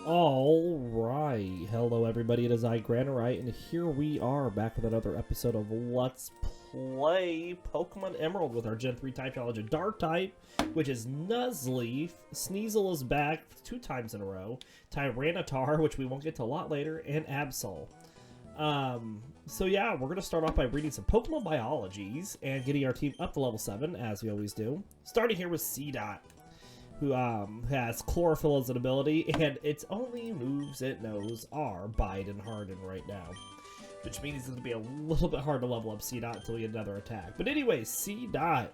Alright, hello everybody, it is I, Granorite, and here we are back with another episode of Let's Play Pokemon Emerald with our Gen 3 type challenge, a Dark type, which is Nuzleaf. Sneasel is back 2 times in a row, Tyrannitar, which we won't get to a lot later, and Absol. So yeah, we're going to start off by reading some Pokemon biologies and getting our team up to level 7, as we always do. Starting here with Seedot, who has Chlorophyll as an ability, and its only moves it knows are Bite and Harden right now. Which means it's going to be a little bit hard to level up Seedot until we get another attack. But anyway, Seedot.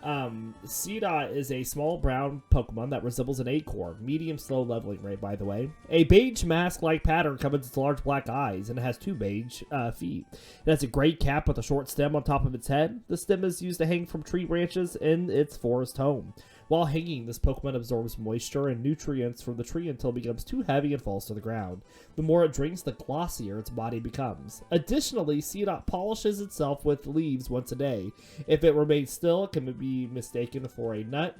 Seedot is a small brown Pokemon that resembles an acorn. Medium slow leveling rate, by the way. A beige mask-like pattern covers its large black eyes, and it has 2 beige feet. It has a gray cap with a short stem on top of its head. The stem is used to hang from tree branches in its forest home. While hanging, this Pokemon absorbs moisture and nutrients from the tree until it becomes too heavy and falls to the ground. The more it drinks, the glossier its body becomes. Additionally, Seedot polishes itself with leaves once a day. If it remains still, it can be mistaken for a nut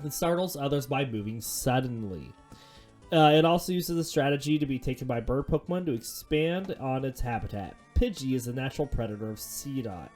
and startles others by moving suddenly. It also uses a strategy to be taken by bird Pokemon to expand on its habitat. Pidgey is a natural predator of Seedot.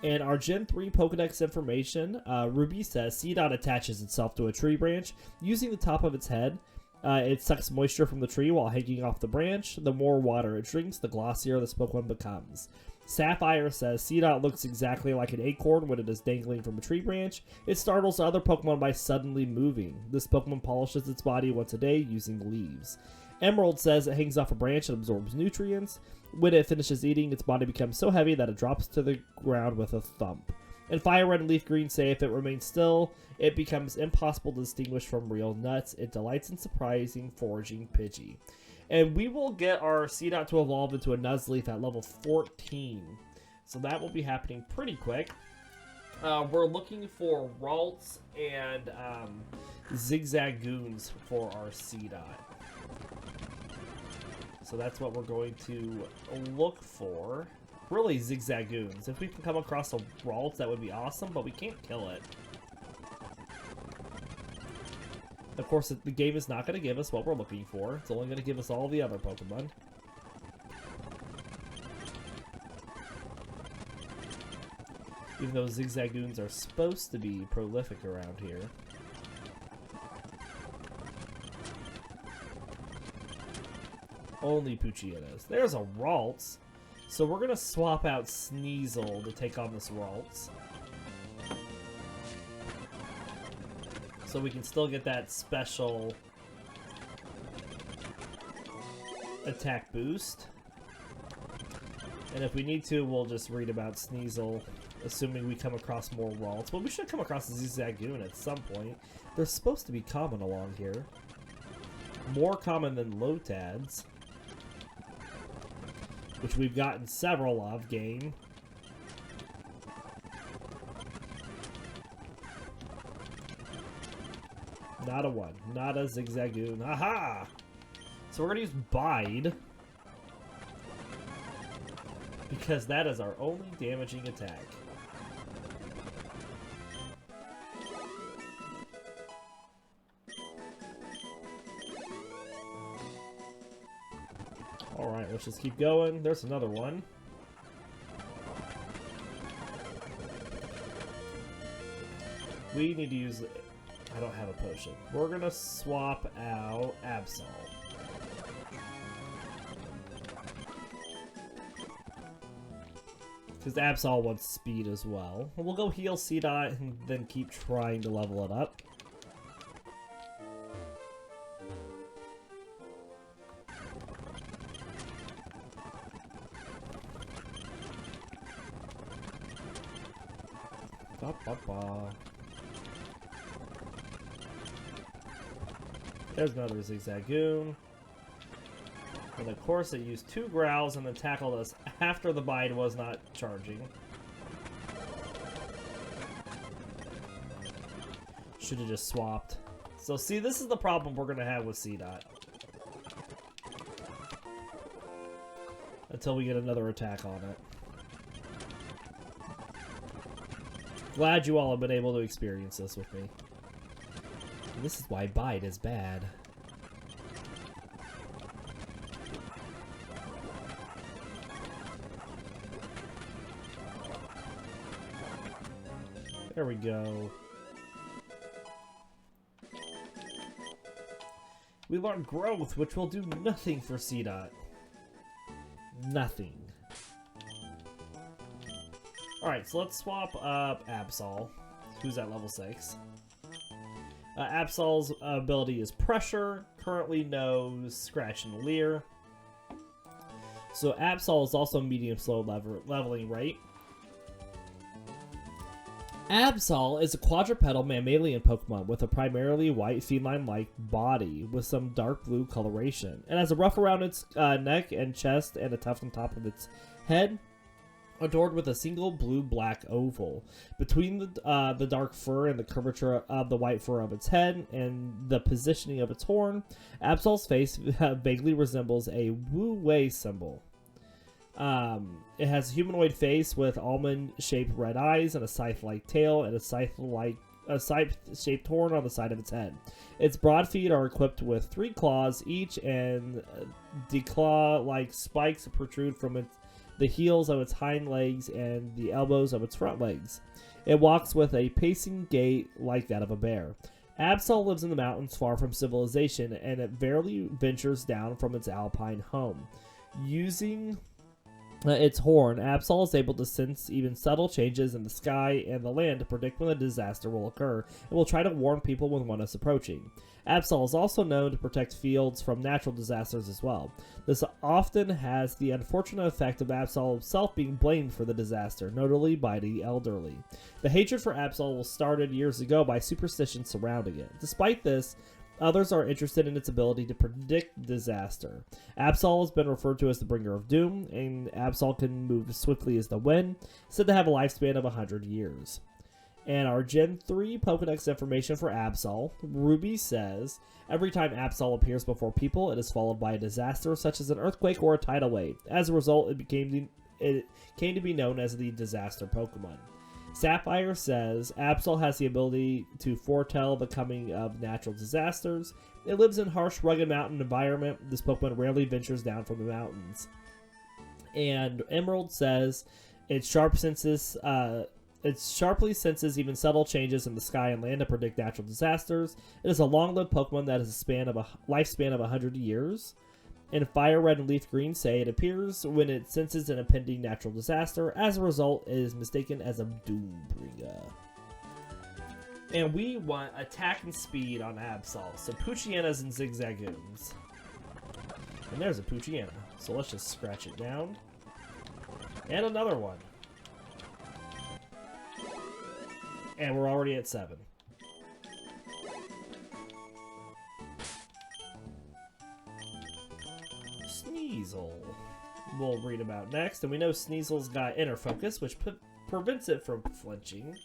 And our Gen 3 Pokedex information, Ruby says Seedot attaches itself to a tree branch. Using the top of its head, it sucks moisture from the tree while hanging off the branch. The more water it drinks, the glossier this Pokemon becomes. Sapphire says Seedot looks exactly like an acorn when it is dangling from a tree branch. It startles other Pokemon by suddenly moving. This Pokemon polishes its body once a day using leaves. Emerald says it hangs off a branch and absorbs nutrients. When it finishes eating, its body becomes so heavy that it drops to the ground with a thump. And Fire Red and Leaf Green say if it remains still, it becomes impossible to distinguish from real nuts. It delights in surprising, foraging Pidgey. And we will get our Seedot to evolve into a Nuzleaf at level 14. So that will be happening pretty quick. We're looking for Ralts and Zigzagoons for our Seedot. So that's what we're going to look for. Really, Zigzagoons. If we can come across a Ralts, that would be awesome, but we can't kill it. Of course, the game is not going to give us what we're looking for. It's only going to give us all the other Pokemon. Even though Zigzagoons are supposed to be prolific around here. Only Poochyena. There's a Ralts. So we're going to swap out Sneasel to take on this Ralts. So we can still get that special attack boost. And if we need to, we'll just read about Sneasel, assuming we come across more Ralts. But we should come across a Zigzagoon at some point. They're supposed to be common along here. More common than Lotads, which we've gotten several of, game. Not a one. Not a Zigzagoon. Aha! So we're going to use Bide, because that is our only damaging attack. Alright, let's just keep going. There's another one. We need to use... I don't have a potion. We're going to swap out Absol. Because Absol wants speed as well. We'll go heal Seedot and then keep trying to level it up. There's another Zigzagoon. And of course it used 2 growls and then tackled us after the Bide was not charging. Should have just swapped. So see, this is the problem we're going to have with Seedot. Until we get another attack on it. Glad you all have been able to experience this with me. This is why Bite is bad. There we go. We learned growth, which will do nothing for Seedot. Nothing. Alright, so let's swap up Absol, who's at level 6. Absol's ability is Pressure, currently knows Scratch and Leer. So Absol is also medium slow leveling rate. Absol is a quadrupedal mammalian Pokemon with a primarily white feline-like body with some dark blue coloration. It has a ruff around its neck and chest and a tuft on top of its head, adorned with a single blue-black oval. Between the dark fur and the curvature of the white fur of its head and the positioning of its horn, Absol's face vaguely resembles a Wu-Wei symbol. It has a humanoid face with almond-shaped red eyes and a scythe-like tail and a scythe-shaped horn on the side of its head. Its broad feet are equipped with 3 claws each, and declaw-like spikes protrude from the heels of its hind legs and the elbows of its front legs. It walks with a pacing gait like that of a bear. Absol lives in the mountains far from civilization, and it rarely ventures down from its alpine home. Using its horn, Absol is able to sense even subtle changes in the sky and the land to predict when a disaster will occur, and will try to warn people when one is approaching. Absol is also known to protect fields from natural disasters as well. This often has the unfortunate effect of Absol himself being blamed for the disaster, notably by the elderly. The hatred for Absol was started years ago by superstition surrounding it. Despite this, others are interested in its ability to predict disaster. Absol has been referred to as the bringer of doom, and Absol can move as swiftly as the wind, said to have a lifespan of 100 years. And our Gen 3 Pokedex information for Absol, Ruby says, every time Absol appears before people, it is followed by a disaster such as an earthquake or a tidal wave. As a result, it came to be known as the Disaster Pokemon. Sapphire says, Absol has the ability to foretell the coming of natural disasters. It lives in harsh, rugged mountain environment. This Pokemon rarely ventures down from the mountains. And Emerald says, it sharply senses even subtle changes in the sky and land to predict natural disasters. It is a long-lived Pokemon that has a lifespan of 100 years. And Fire Red and Leaf Green say it appears when it senses an impending natural disaster. As a result, it is mistaken as a Doombringer. And we want attack and speed on Absol. So Poochyenas and Zigzagoons. And there's a Poochiana. So let's just scratch it down. And another one. And we're already at 7. Sneasel. We'll read about next. And we know Sneasel's got Inner Focus, which prevents it from flinching.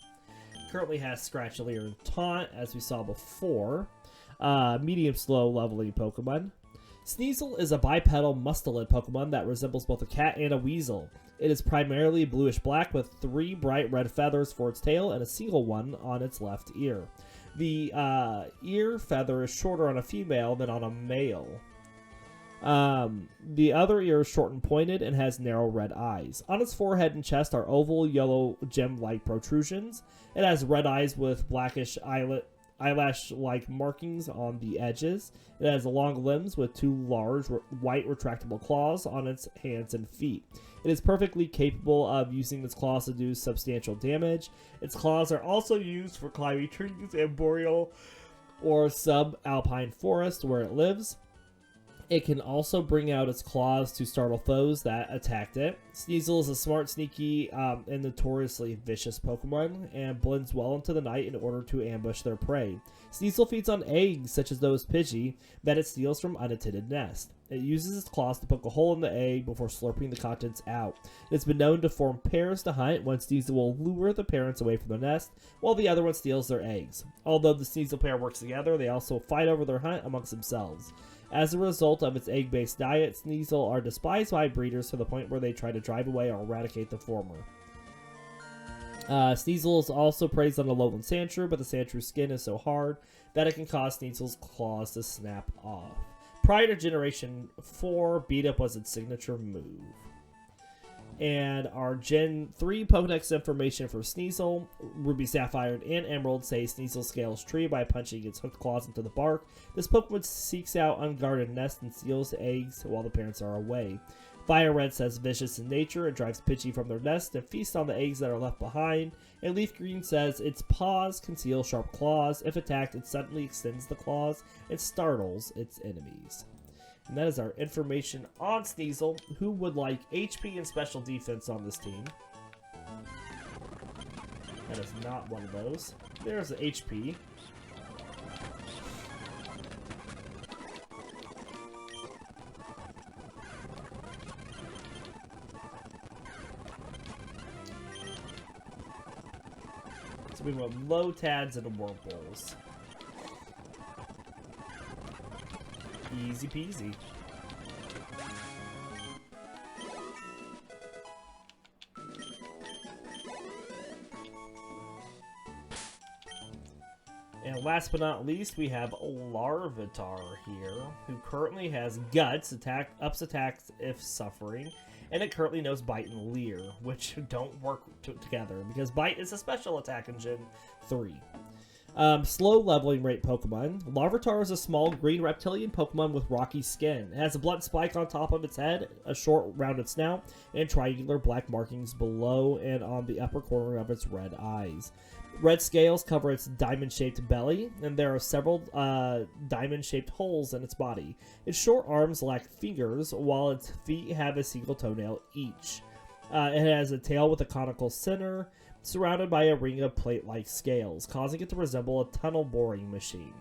Currently has Scratch, Leer, and Taunt, as we saw before. Medium slow leveling Pokemon. Sneasel is a bipedal mustelid Pokemon that resembles both a cat and a weasel. It is primarily bluish-black with 3 bright red feathers for its tail and a single one on its left ear. The ear feather is shorter on a female than on a male. The other ear is short and pointed and has narrow red eyes. On its forehead and chest are oval yellow gem-like protrusions. It has red eyes with blackish eyelash-like markings on the edges. It has long limbs with 2 large white retractable claws on its hands and feet. It is perfectly capable of using its claws to do substantial damage. Its claws are also used for climbing trees in boreal or subalpine forest where it lives. It can also bring out its claws to startle foes that attacked it. Sneasel is a smart, sneaky, and notoriously vicious Pokemon, and blends well into the night in order to ambush their prey. Sneasel feeds on eggs, such as those Pidgey, that it steals from unattended nests. It uses its claws to poke a hole in the egg before slurping the contents out. It's been known to form pairs to hunt. One Sneasel will lure the parents away from the nest, while the other one steals their eggs. Although the Sneasel pair works together, they also fight over their hunt amongst themselves. As a result of its egg-based diet, Sneasel are despised by breeders to the point where they try to drive away or eradicate the former. Sneasel is also praised on the lowland Sandshrew, but the Sandshrew skin is so hard that it can cause Sneasel's claws to snap off. Prior to Generation 4, Beat Up was its signature move. And our Gen 3 Pokedex information for Sneasel, Ruby, Sapphire, and Emerald say Sneasel scales tree by punching its hooked claws into the bark. This Pokemon seeks out unguarded nests and steals eggs while the parents are away. Fire Red says vicious in nature, it drives Pidgey from their nest and feasts on the eggs that are left behind. And Leaf Green says its paws conceal sharp claws. If attacked, it suddenly extends the claws and startles its enemies. And that is our information on Sneasel. Who would like HP and special defense on this team? That is not one of those. There's the HP. So we want low tads and Wurmples. Easy peasy. And last but not least, we have Larvitar here, who currently has Guts, ups attacks if suffering, and it currently knows Bite and Leer, which don't work together, because Bite is a special attack in Gen 3. Slow leveling rate Pokemon. Larvitar is a small green reptilian Pokemon with rocky skin. It has a blunt spike on top of its head, a short rounded snout, and triangular black markings below and on the upper corner of its red eyes. Red scales cover its diamond-shaped belly, and there are several diamond-shaped holes in its body. Its short arms lack fingers, while its feet have a single toenail each. It has a tail with a conical center, surrounded by a ring of plate-like scales, causing it to resemble a tunnel boring machine.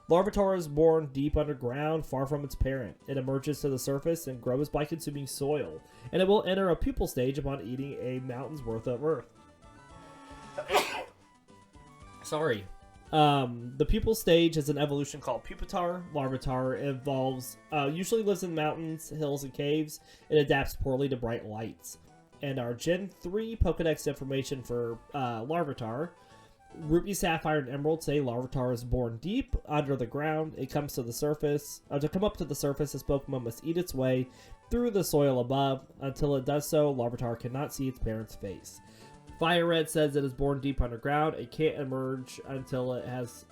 Larvitar is born deep underground, far from its parent. It emerges to the surface and grows by consuming soil, and it will enter a pupal stage upon eating a mountain's worth of earth. Sorry. The pupal stage is an evolution called Pupitar. Larvitar evolves, usually lives in mountains, hills, and caves. It adapts poorly to bright lights. And our Gen 3 Pokedex information for Larvitar. Ruby, Sapphire, and Emerald say Larvitar is born deep under the ground. It comes to the surface. To come up to the surface, this Pokemon must eat its way through the soil above. Until it does so, Larvitar cannot see its parent's face. Fire Red says it is born deep underground. It can't emerge until it has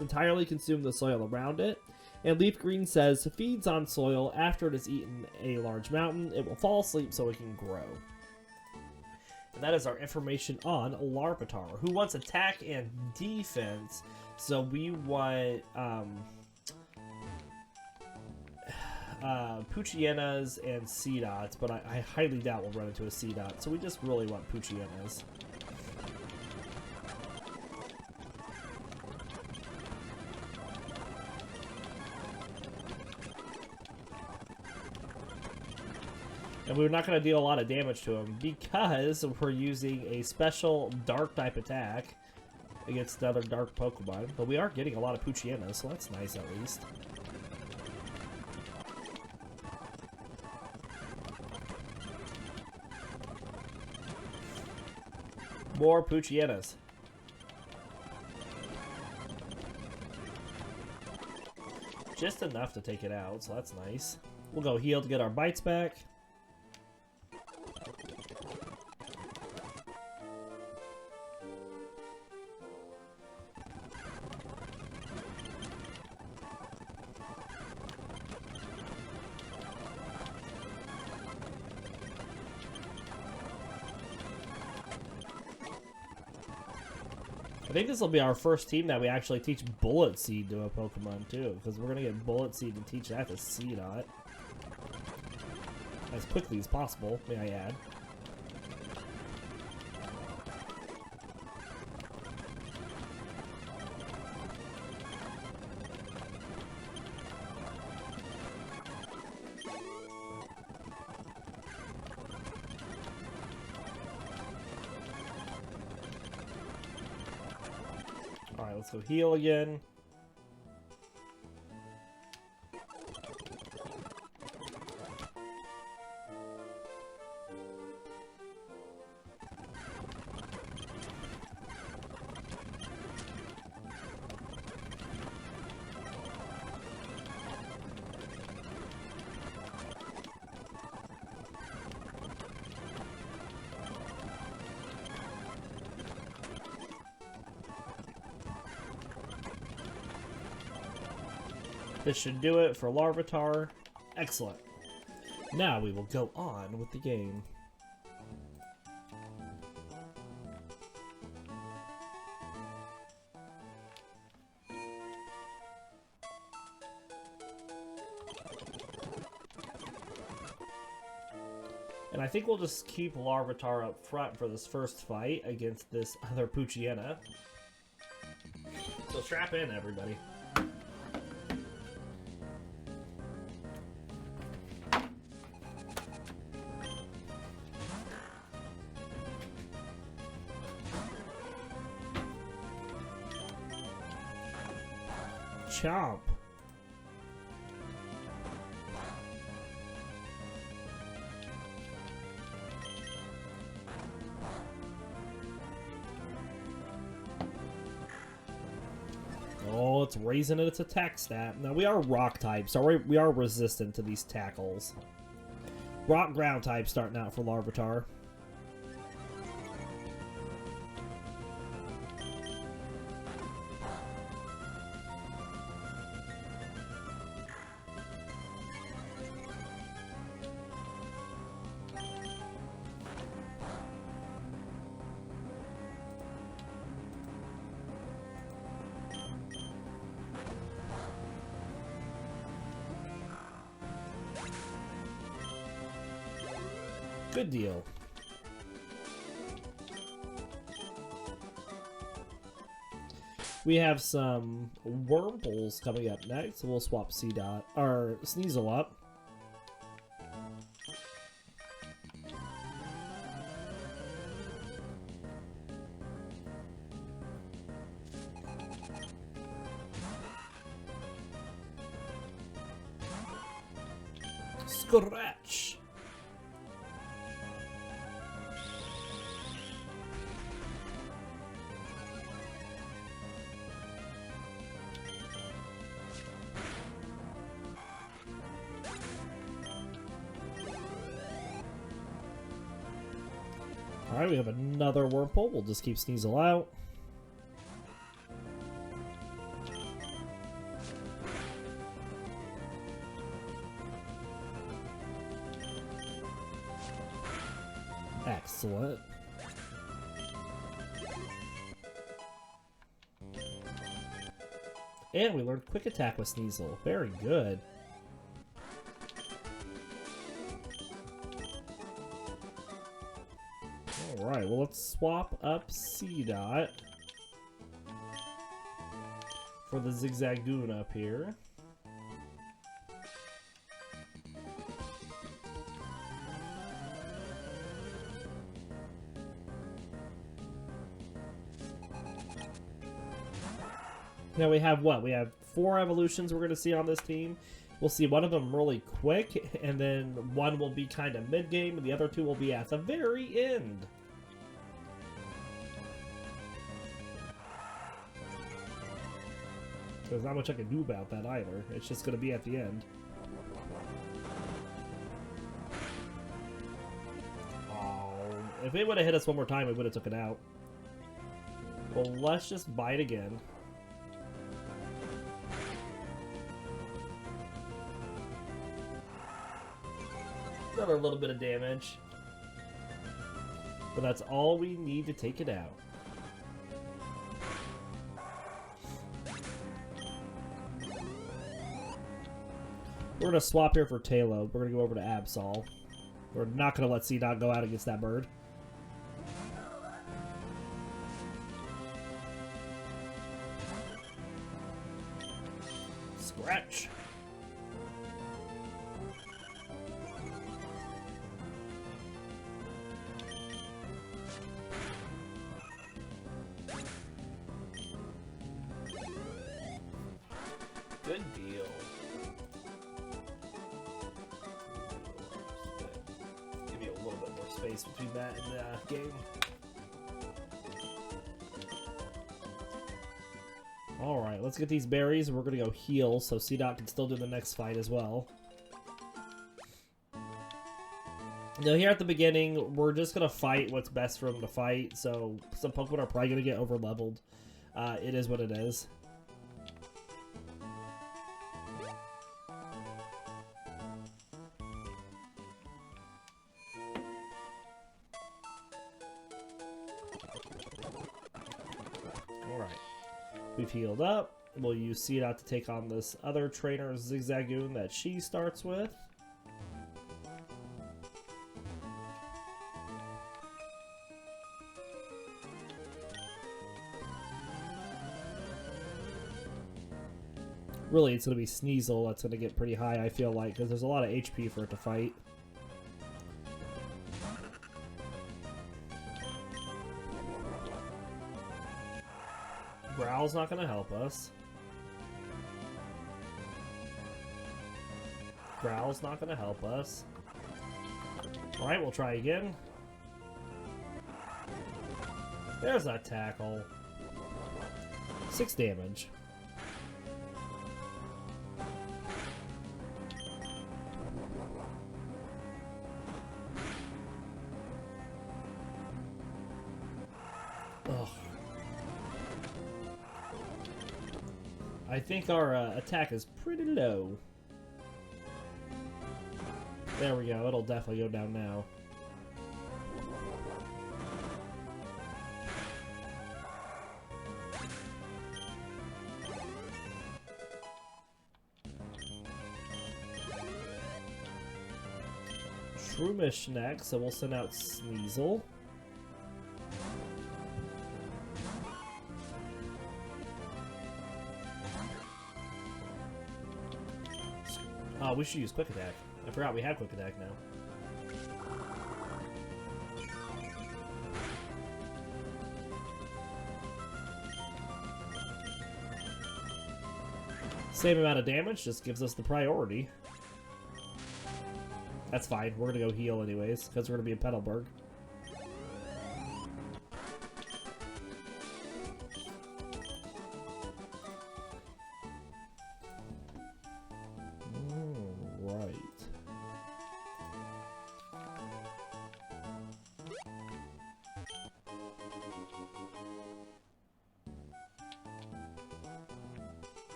entirely consumed the soil around it. And Leaf Green says feeds on soil after it has eaten a large mountain. It will fall asleep so it can grow. And that is our information on Larvitar, who wants attack and defense. So we want Poochyenas and Seedots, but I highly doubt we'll run into a Seedot, so we just really want Poochyenas. And we're not going to deal a lot of damage to him because we're using a special dark type attack against other dark Pokemon. But we are getting a lot of Poochyenas, so that's nice at least. More Poochyenas. Just enough to take it out, so that's nice. We'll go heal to get our bites back. I think this will be our first team that we actually teach Bullet Seed to a Pokemon, too. Because we're going to get Bullet Seed and teach that to Seedot. As quickly as possible, may I add. Alright, let's go heal again. This should do it for Larvitar. Excellent. Now we will go on with the game. And I think we'll just keep Larvitar up front for this first fight against this other Poochyena. So strap in, everybody. Chomp. Oh, it's raising its attack stat. Now, we are rock type, so we are resistant to these tackles. Rock ground type starting out for Larvitar. Good deal. We have some Wurmples coming up next, so we'll swap Seedot or Sneasel up. Scratch. Alright, we have another Wurmple. We'll just keep Sneasel out. Excellent. And we learned Quick Attack with Sneasel. Very good. Alright, well, let's swap up Seedot for the Zigzagoon up here. Now we have what? We have 4 evolutions we're going to see on this team. We'll see one of them really quick, and then one will be kind of mid-game, and the other 2 will be at the very end. There's not much I can do about that either. It's just going to be at the end. Oh, if it would have hit us one more time, we would have took it out. Well, let's just bite again. Another little bit of damage. But that's all we need to take it out. We're going to swap here for Tailo. We're going to go over to Absol. We're not going to let Seedot go out against that bird. Scratch. Good deal. Give you a little bit more space between that and the game. Alright, let's get these berries and we're going to go heal so Seedot can still do the next fight as well. Now here at the beginning, we're just going to fight what's best for him to fight, so some Pokemon are probably going to get over-leveled. It is what it is. We've healed up. We'll use Seedot to take on this other trainer Zigzagoon that she starts with. Really, it's going to be Sneasel that's going to get pretty high, I feel like, because there's a lot of HP for it to fight. Growl's not going to help us. Growl's not going to help us. Alright, we'll try again. There's that tackle. 6 damage. Ugh. I think our attack is pretty low. There we go. It'll definitely go down now. Shroomish next, so we'll send out Sneasel. Oh, we should use Quick Attack. I forgot we had Quick Attack now. Same amount of damage, just gives us the priority. That's fine. We're gonna go heal anyways, because we're gonna be in Petalburg. Right.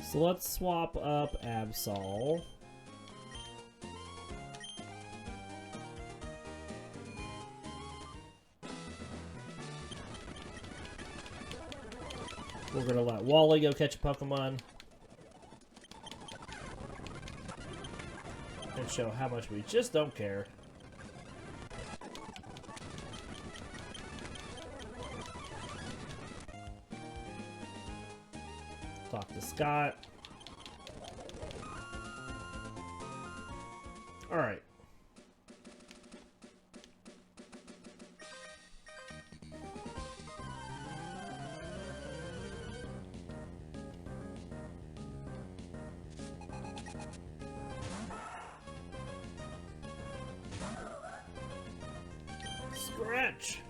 So let's swap up Absol. We're gonna let Wally go catch a Pokemon. And show how much we just don't care. Talk to Scott. Alright. Scratch!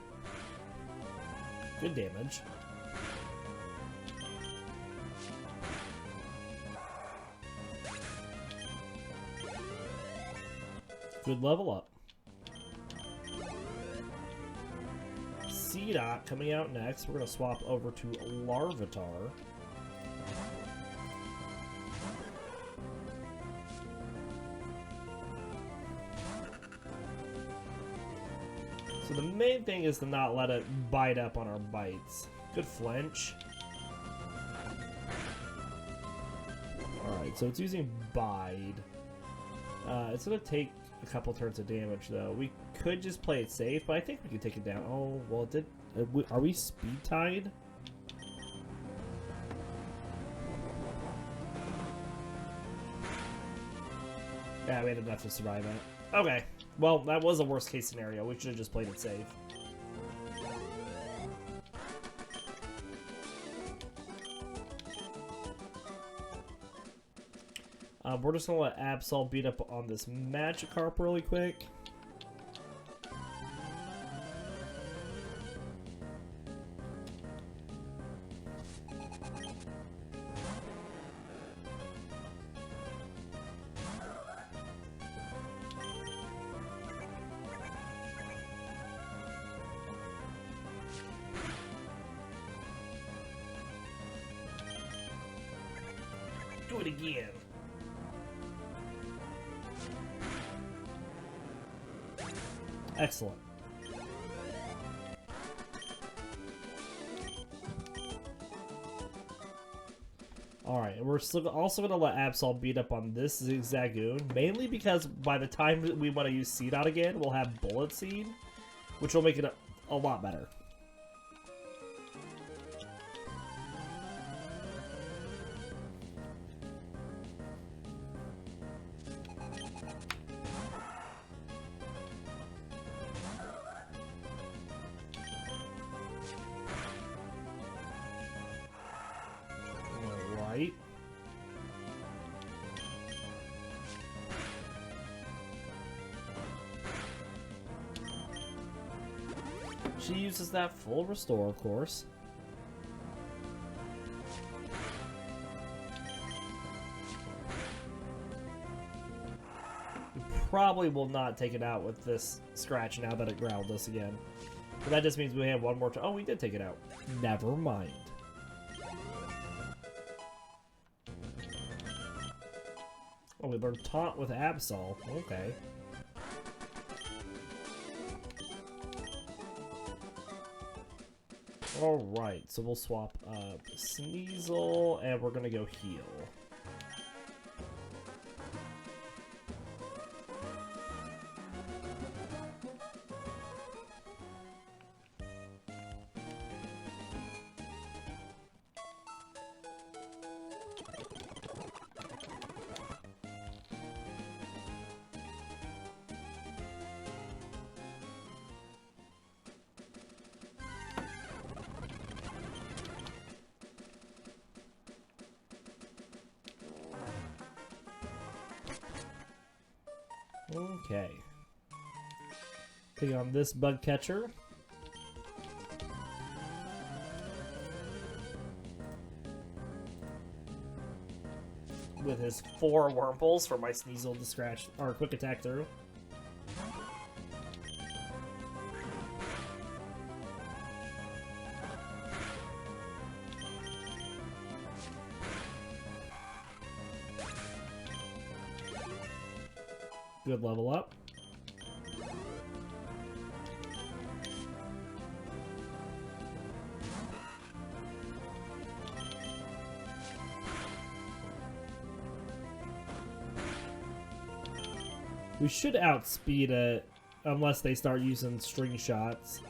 Good damage. Good level up. Seedot coming out next. We're going to swap over to Larvitar. So the main thing is to not let it bite up on our bites. Good flinch. Alright, so it's using Bide. It's going to take a couple turns of damage, though. We could just play it safe, but I think we can take it down. Oh, well, it did. Are we speed tied? Yeah, we had enough to survive that. Okay. Well, that was a worst case scenario. We should have just played it safe. We're just going to let Absol beat up on this Magikarp really quick. Do it again. Excellent. Alright, and we're still also going to let Absol beat up on this Zigzagoon, mainly because by the time we want to use Seedot again, we'll have Bullet Seed, which will make it a lot better. Alright. She uses that full restore, of course. We probably will not take it out with this scratch now that it growled us again. But that just means we have one more time. Oh, we did take it out. Never mind. Oh, we learned Taunt with Absol. Okay. Alright, so we'll swap up Sneasel, and we're gonna go heal. Okay. Take on this bug catcher. With his 4 Wurmples for my Sneasel to scratch or quick attack through. Good level up. We should outspeed it unless they start using string shots.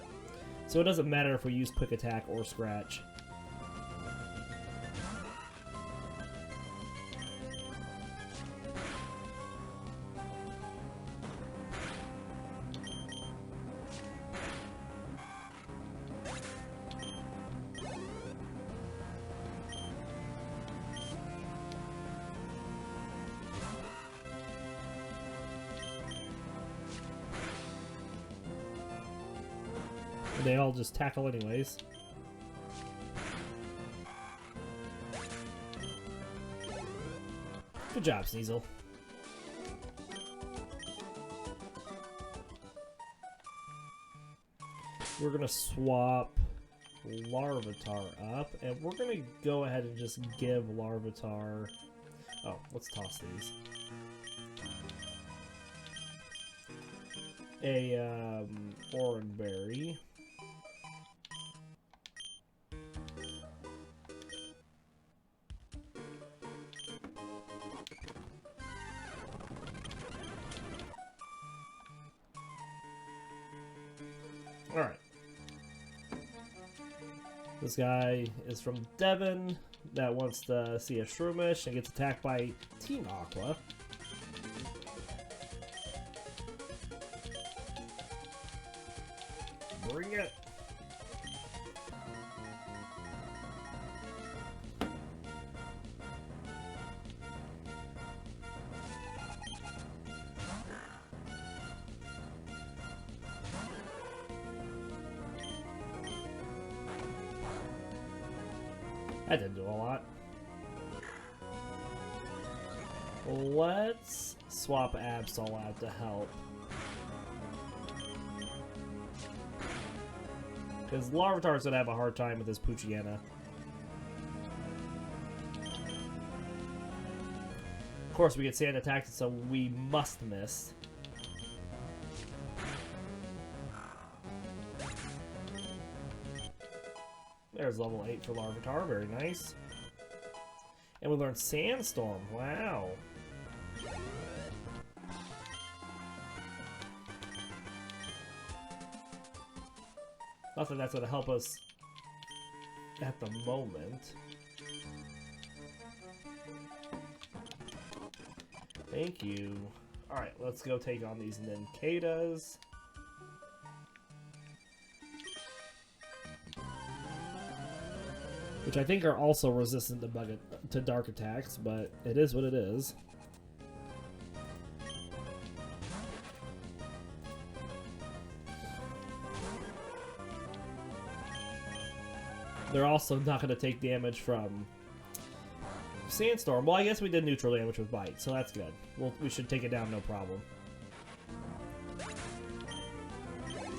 So it doesn't matter if we use quick attack or scratch. They all just tackle anyways. Good job, Sneasel. We're gonna swap Larvitar up, and we're gonna go ahead and just give Larvitar... Oh, let's toss these. A, orange berry. Alright. This guy is from Devon that wants to see a Shroomish and gets attacked by Team Aqua. Bring it! That didn't do a lot. Let's swap Absol out to help. Because Larvitar's gonna have a hard time with this Poochyena. Of course, we get sand attacked, so we must miss. There's level 8 for Larvitar. Very nice. And we learned Sandstorm. Wow. Not that that's going to help us at the moment. Thank you. Alright, let's go take on these Ninkadas. Which I think are also resistant to dark attacks, but it is what it is. They're also not going to take damage from Sandstorm. Well, I guess we did neutral damage with Bite, so that's good. We should take it down, no problem.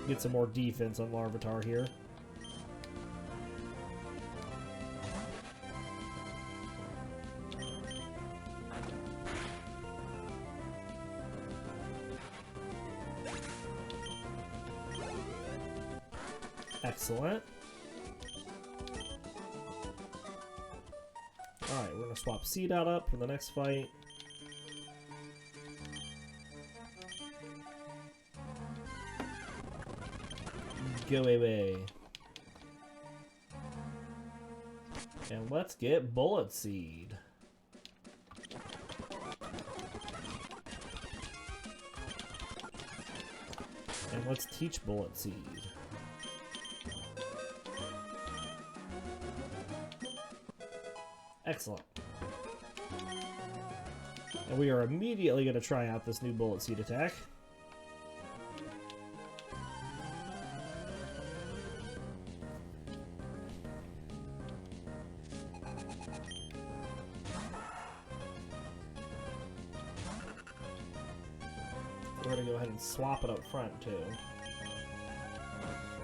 Get some more defense on Larvitar here. Excellent. Alright, we're going to swap Seedot up for the next fight. Go away. And let's get Bullet Seed. And let's teach Bullet Seed. Excellent. And we are immediately going to try out this new Bullet Seed attack. We're going to go ahead and swap it up front, too.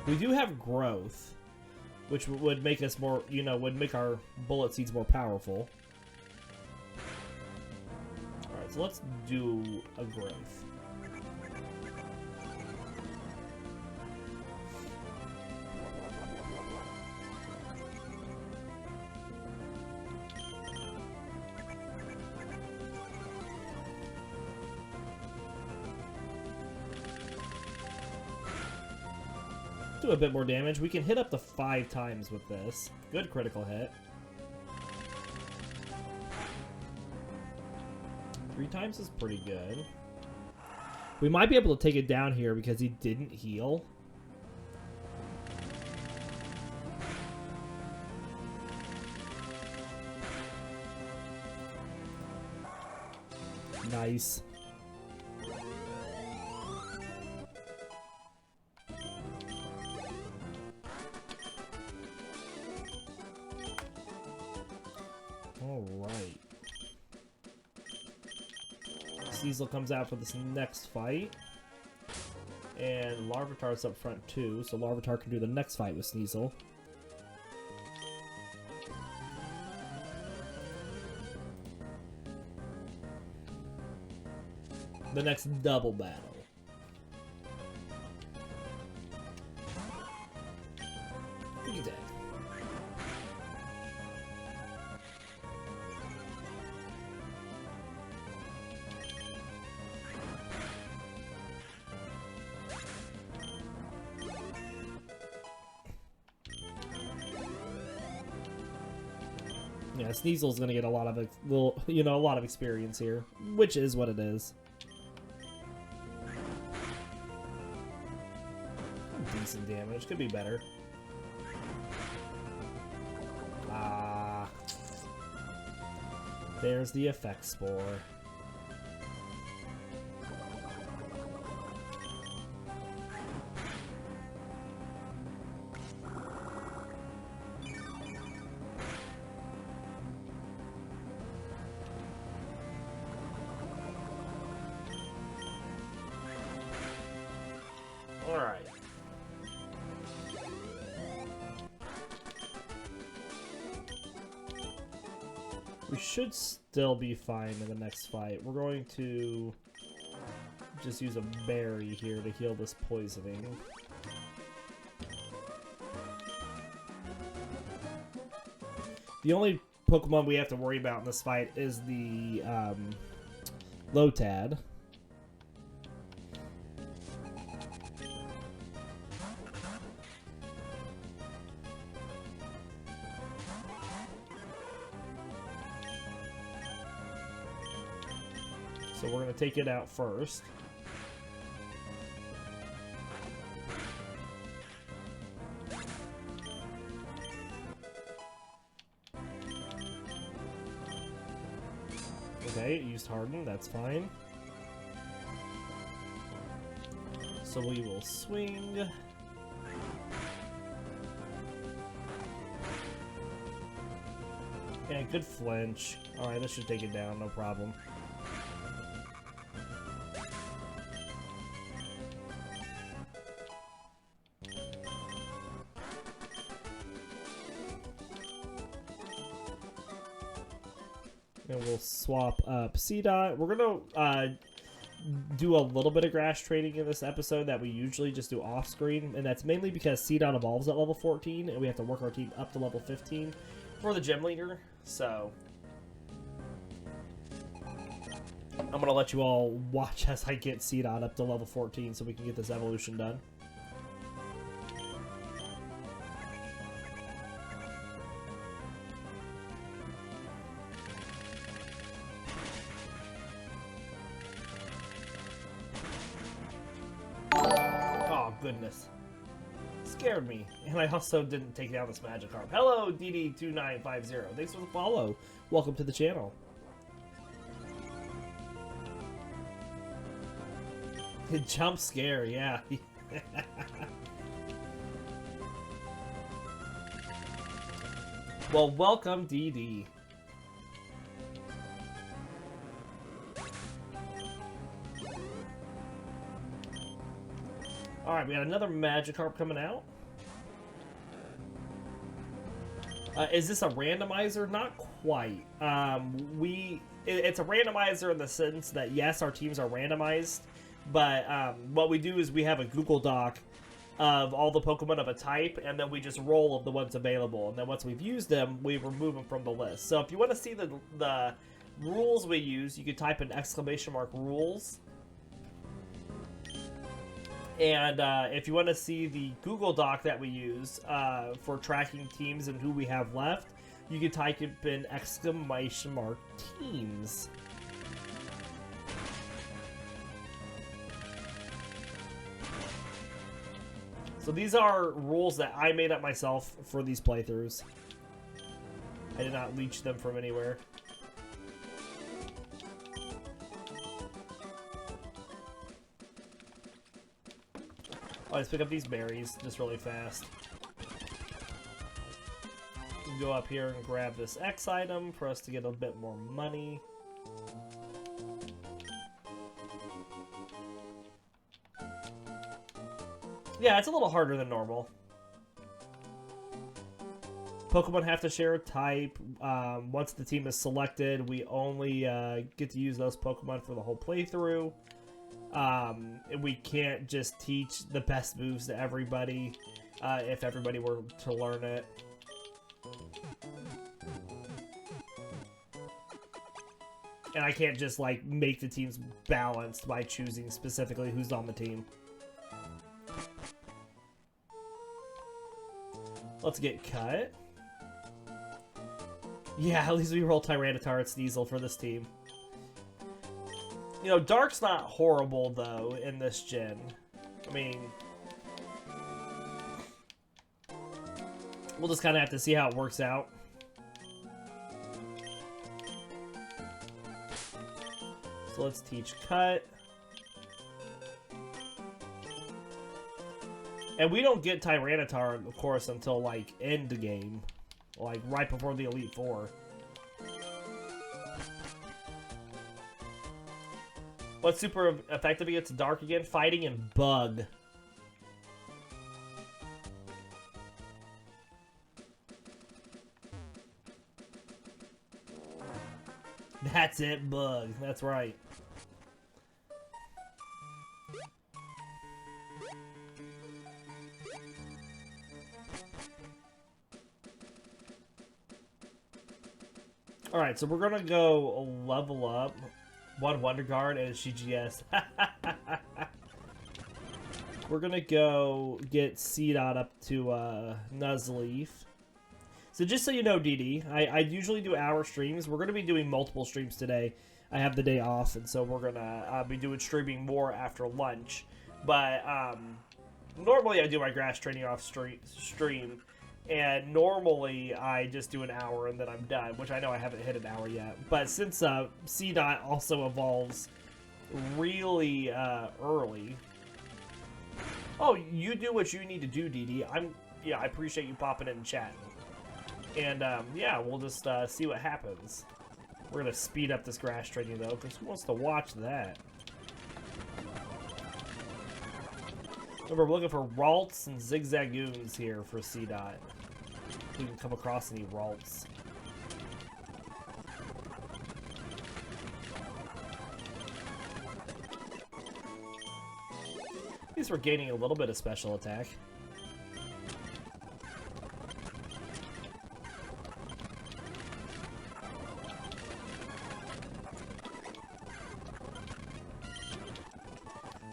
We do have growth, which would make us more, you know, would make our Bullet Seeds more powerful. Alright, so let's do a growth. Do a bit more damage. We can hit up to 5 times with this. Good critical hit. 3 times is pretty good. We might be able to take it down here because he didn't heal. Nice. Alright. Sneasel comes out for this next fight. And Larvitar's up front too, so Larvitar can do the next fight with Sneasel. The next double battle. Look at that. Yeah, Sneasel's gonna get a lot of a lot of experience here, which is what it is. Decent damage, could be better. Ah, there's the effect spore. Alright. We should still be fine in the next fight. We're going to just use a berry here to heal this poisoning. The only Pokemon we have to worry about in this fight is the Lotad. So we're going to take it out first. Okay, it used Harden, that's fine. So we will swing. Yeah, good flinch. Alright, this should take it down, no problem. And we'll swap up Seedot. We're gonna do a little bit of grass trading in this episode that we usually just do off screen, and that's mainly because Seedot evolves at level 14, and we have to work our team up to level 15 for the gym leader. So I'm gonna let you all watch as I get Seedot up to level 14 so we can get this evolution done. Goodness. Scared me. And I also didn't take down this Magikarp. Hello, DD2950. Thanks for the follow. Welcome to the channel. Jump scare, yeah. Well, welcome, DD. Alright, we got another Magikarp coming out. Is this a randomizer? Not quite. It's a randomizer in the sense that, yes, our teams are randomized, but what we do is we have a Google Doc of all the Pokemon of a type, and then we just roll of the ones available. And then once we've used them, we remove them from the list. So if you want to see the rules we use, you can type in !rules. And if you want to see the Google Doc that we use for tracking teams and who we have left, you can type in !teams. So these are rules that I made up myself for these playthroughs. I did not leech them from anywhere. Let's pick up these berries just really fast. Go up here and grab this X item for us to get a bit more money. Yeah, it's a little harder than normal. Pokemon have to share a type. Once the team is selected, we only get to use those Pokemon for the whole playthrough. We can't just teach the best moves to everybody if everybody were to learn it. And I can't just, like, make the teams balanced by choosing specifically who's on the team. Let's get cut. Yeah, at least we roll Tyranitar and Sneasel for this team. You know, Dark's not horrible, though, in this gen. I mean, we'll just kind of have to see how it works out. So let's teach Cut. And we don't get Tyranitar, of course, until, like, end game. Like, right before the Elite Four. What's super effective against Dark again? Fighting and Bug. That's it, Bug. That's right. Alright, so we're gonna go level up one Wonder Guard and a GGS. We're gonna go get Seedot up to Nuzleaf. So just so you know, DD, I usually do hour streams. We're gonna be doing multiple streams today. I have the day off, and so we're gonna be doing streaming more after lunch. But normally I do my grass training off stream, and normally I just do an hour and then I'm done, which I know I haven't hit an hour yet. But since Seedot also evolves really early. Oh, you do what you need to do, DD. Yeah, I appreciate you popping in and chatting. And yeah, we'll just see what happens. We're gonna speed up this grass training though, because who wants to watch that? Remember, we're looking for Ralts and Zigzagoons here for Seedot. If we can come across any Ralts. At least we're gaining a little bit of special attack.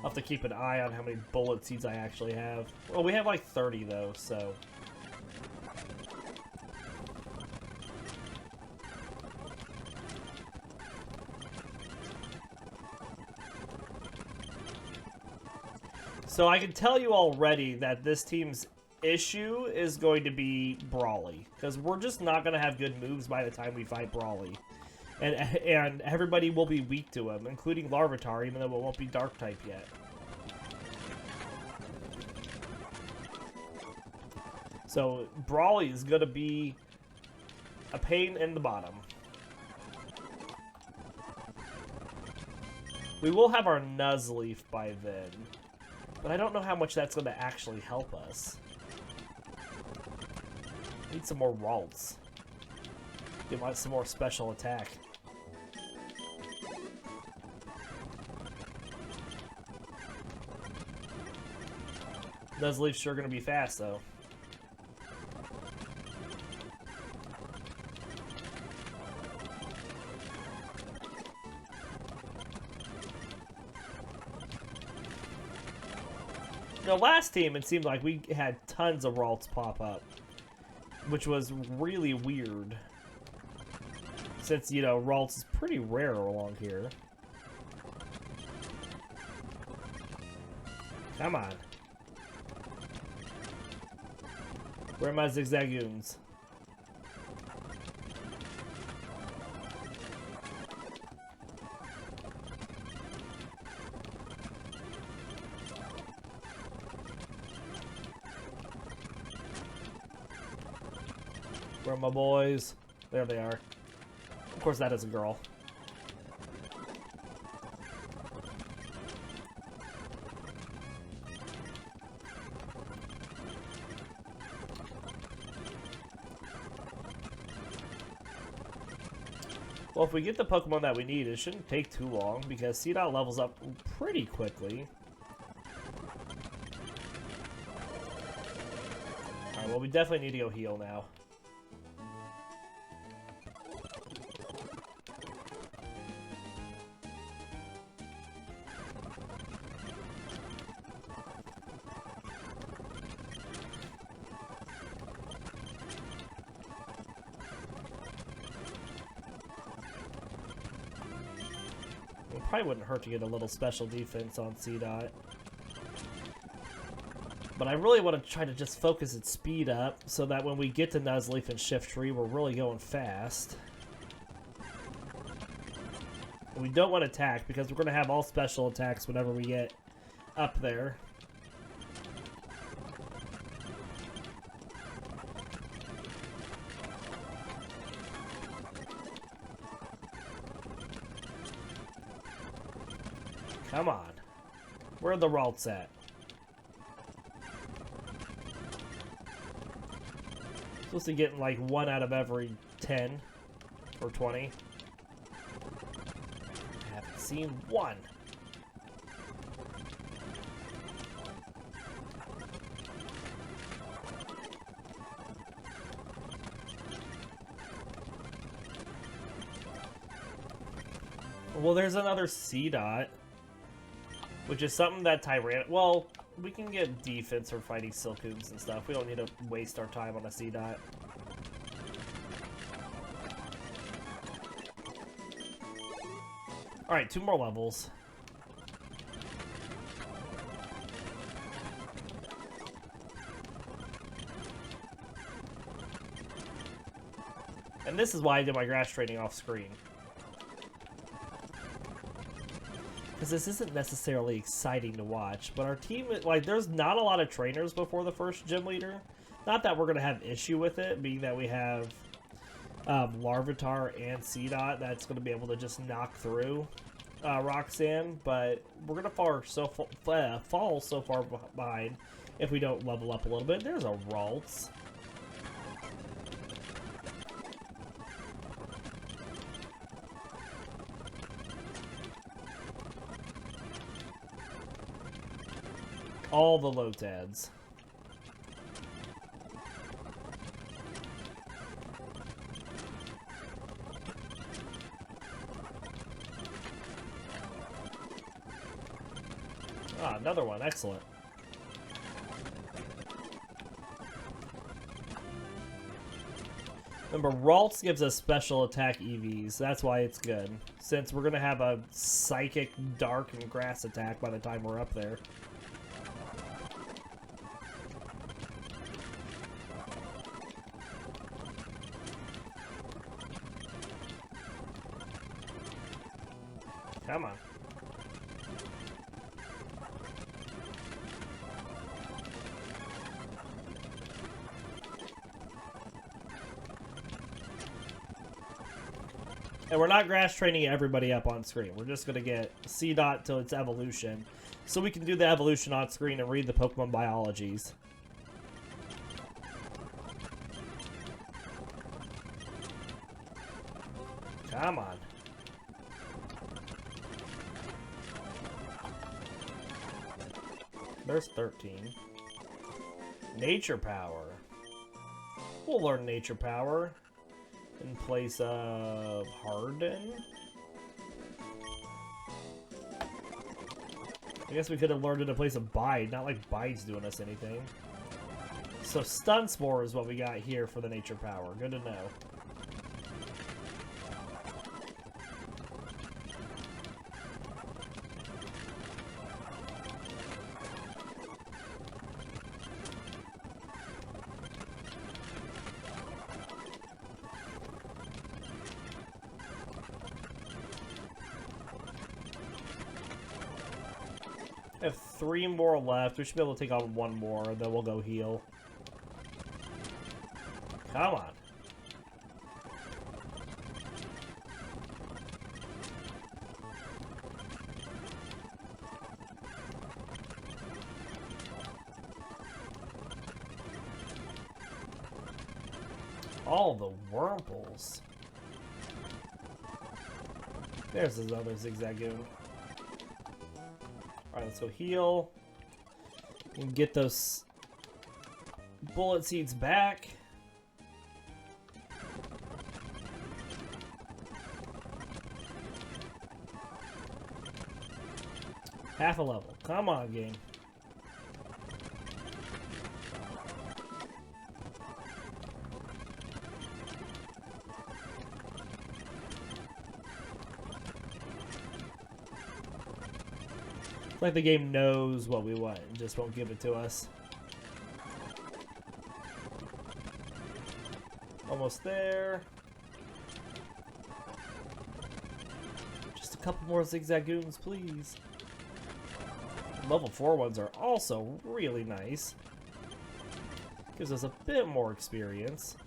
I'll have to keep an eye on how many bullet seeds I actually have. Well, we have like 30 though, so... So I can tell you already that this team's issue is going to be Brawly. Because we're just not going to have good moves by the time we fight Brawly. And everybody will be weak to him, including Larvitar, even though it won't be Dark type yet. So Brawly is going to be a pain in the bottom. We will have our Nuzleaf by then. But I don't know how much that's going to actually help us. Need some more Ralts. They want some more special attack. Nuzleaf's sure going to be fast, though. The last team, it seemed like we had tons of Ralts pop up, which was really weird. Since, you know, Ralts is pretty rare along here. Come on. Where are my Zigzagoons? Where are my boys? There they are. Of course, that is a girl. Well, if we get the Pokemon that we need, it shouldn't take too long, because Seedot levels up pretty quickly. Alright, well, we definitely need to go heal now. Probably wouldn't hurt to get a little special defense on Seedot. But I really want to try to just focus its speed up so that when we get to Nuzleaf and Shiftry, we're really going fast. And we don't want to attack because we're going to have all special attacks whenever we get up there. Come on. Where are the Ralts at? Supposed to be getting like 1 out of every 10 or 20. I haven't seen one. Well, there's another Seedot, which is something that Well, we can get defense for fighting Silcoons and stuff. We don't need to waste our time on a Seedot. Alright, 2 more levels. And this is why I did my grass training off screen. Because this isn't necessarily exciting to watch, but our team, like, there's not a lot of trainers before the first gym leader. Not that we're going to have issue with it, being that we have Larvitar and Seedot that's going to be able to just knock through Roxanne, but we're going to fall so far behind if we don't level up a little bit. There's a Ralts. All the Lotads. Ah, another one. Excellent. Remember, Ralts gives us special attack EVs. That's why it's good. Since we're going to have a Psychic, Dark, and Grass attack by the time we're up there. Come on. And we're not grass training everybody up on screen. We're just going to get Seedot till its evolution. So we can do the evolution on screen and read the Pokemon biologies. Come on. There's 13. Nature Power. We'll learn Nature Power in place of Harden. I guess we could have learned it in place of Bide. Not like Bide's doing us anything. So Stun Spore is what we got here for the Nature Power. Good to know. I have 3 more left. We should be able to take on 1 more, then we'll go heal. Come on. All the Wurmples. There's his other Zigzagoon. Alright, let's go heal. And get those bullet seeds back. Half a level. Come on, game. Like the game knows what we want and just won't give it to us. Almost there. Just a couple more Zigzagoons, please. Level 4 ones are also really nice. Gives us a bit more experience.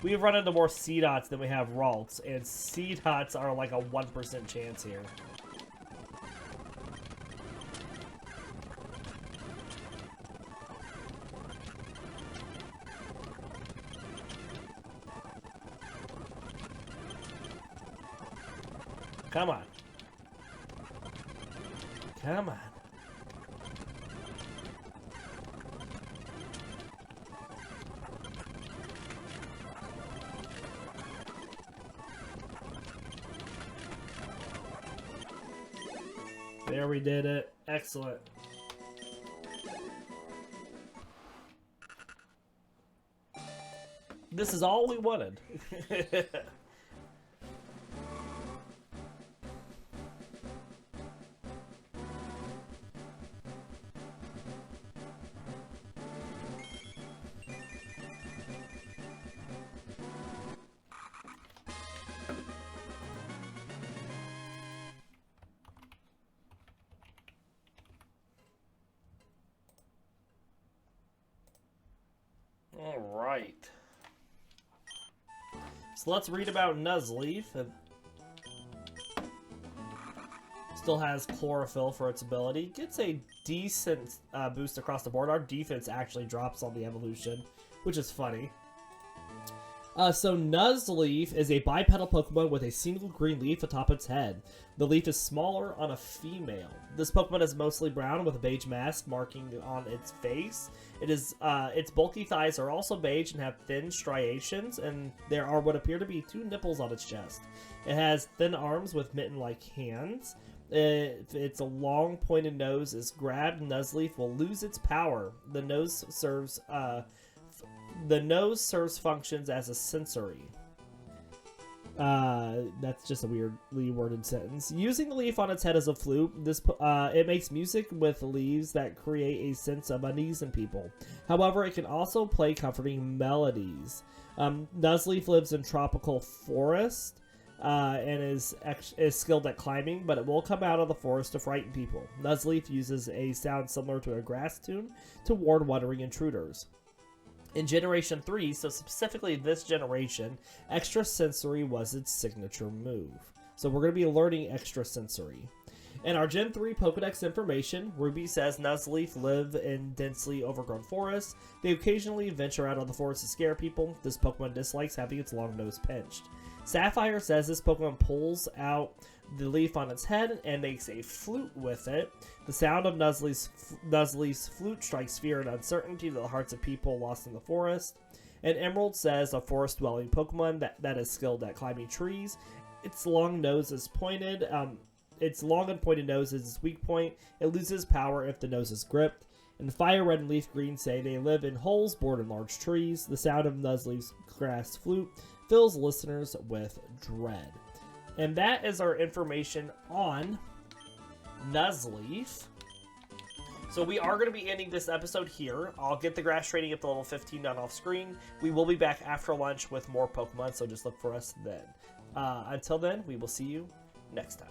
We've run into more Seedots than we have Ralts, and Seedots are like a 1% chance here. Come on. Come on. There, we did it. Excellent. This is all we wanted. All right. So let's read about Nuzleaf. It still has chlorophyll for its ability. Gets a decent boost across the board. Our defense actually drops on the evolution, which is funny. So Nuzleaf is a bipedal Pokemon with a single green leaf atop its head. The leaf is smaller on a female. This Pokemon is mostly brown with a beige mask marking on its face. Its bulky thighs are also beige and have thin striations, and there are what appear to be 2 nipples on its chest. It has thin arms with mitten-like hands. If its long pointed nose is grabbed, Nuzleaf will lose its power. The nose serves functions as a sensory. That's just a weirdly worded sentence. Using the leaf on its head as a flute, it makes music with leaves that create a sense of unease in people. However, it can also play comforting melodies. Nuzleaf lives in tropical forest and is skilled at climbing, but it will come out of the forest to frighten people. Nuzleaf uses a sound similar to a grass tune to warn wandering intruders. In Generation 3, so specifically this generation, Extrasensory was its signature move. So we're going to be learning Extrasensory. In our Gen 3 Pokedex information, Ruby says Nuzleaf live in densely overgrown forests. They occasionally venture out of the forest to scare people. This Pokemon dislikes having its long nose pinched. Sapphire says this Pokemon pulls out the leaf on its head and makes a flute with it. The sound of Nuzleaf's flute strikes fear and uncertainty to the hearts of people lost in the forest. And Emerald says a forest-dwelling Pokemon that is skilled at climbing trees. Its long nose is pointed. Its long and pointed nose is its weak point. It loses power if the nose is gripped. And Fire Red and Leaf Green say they live in holes bored in large trees. The sound of Nuzleaf's grass flute fills listeners with dread. And that is our information on Nuzleaf. So we are going to be ending this episode here. I'll get the grass training up to level 15 done off screen. We will be back after lunch with more Pokemon, so just look for us then. Until then, we will see you next time.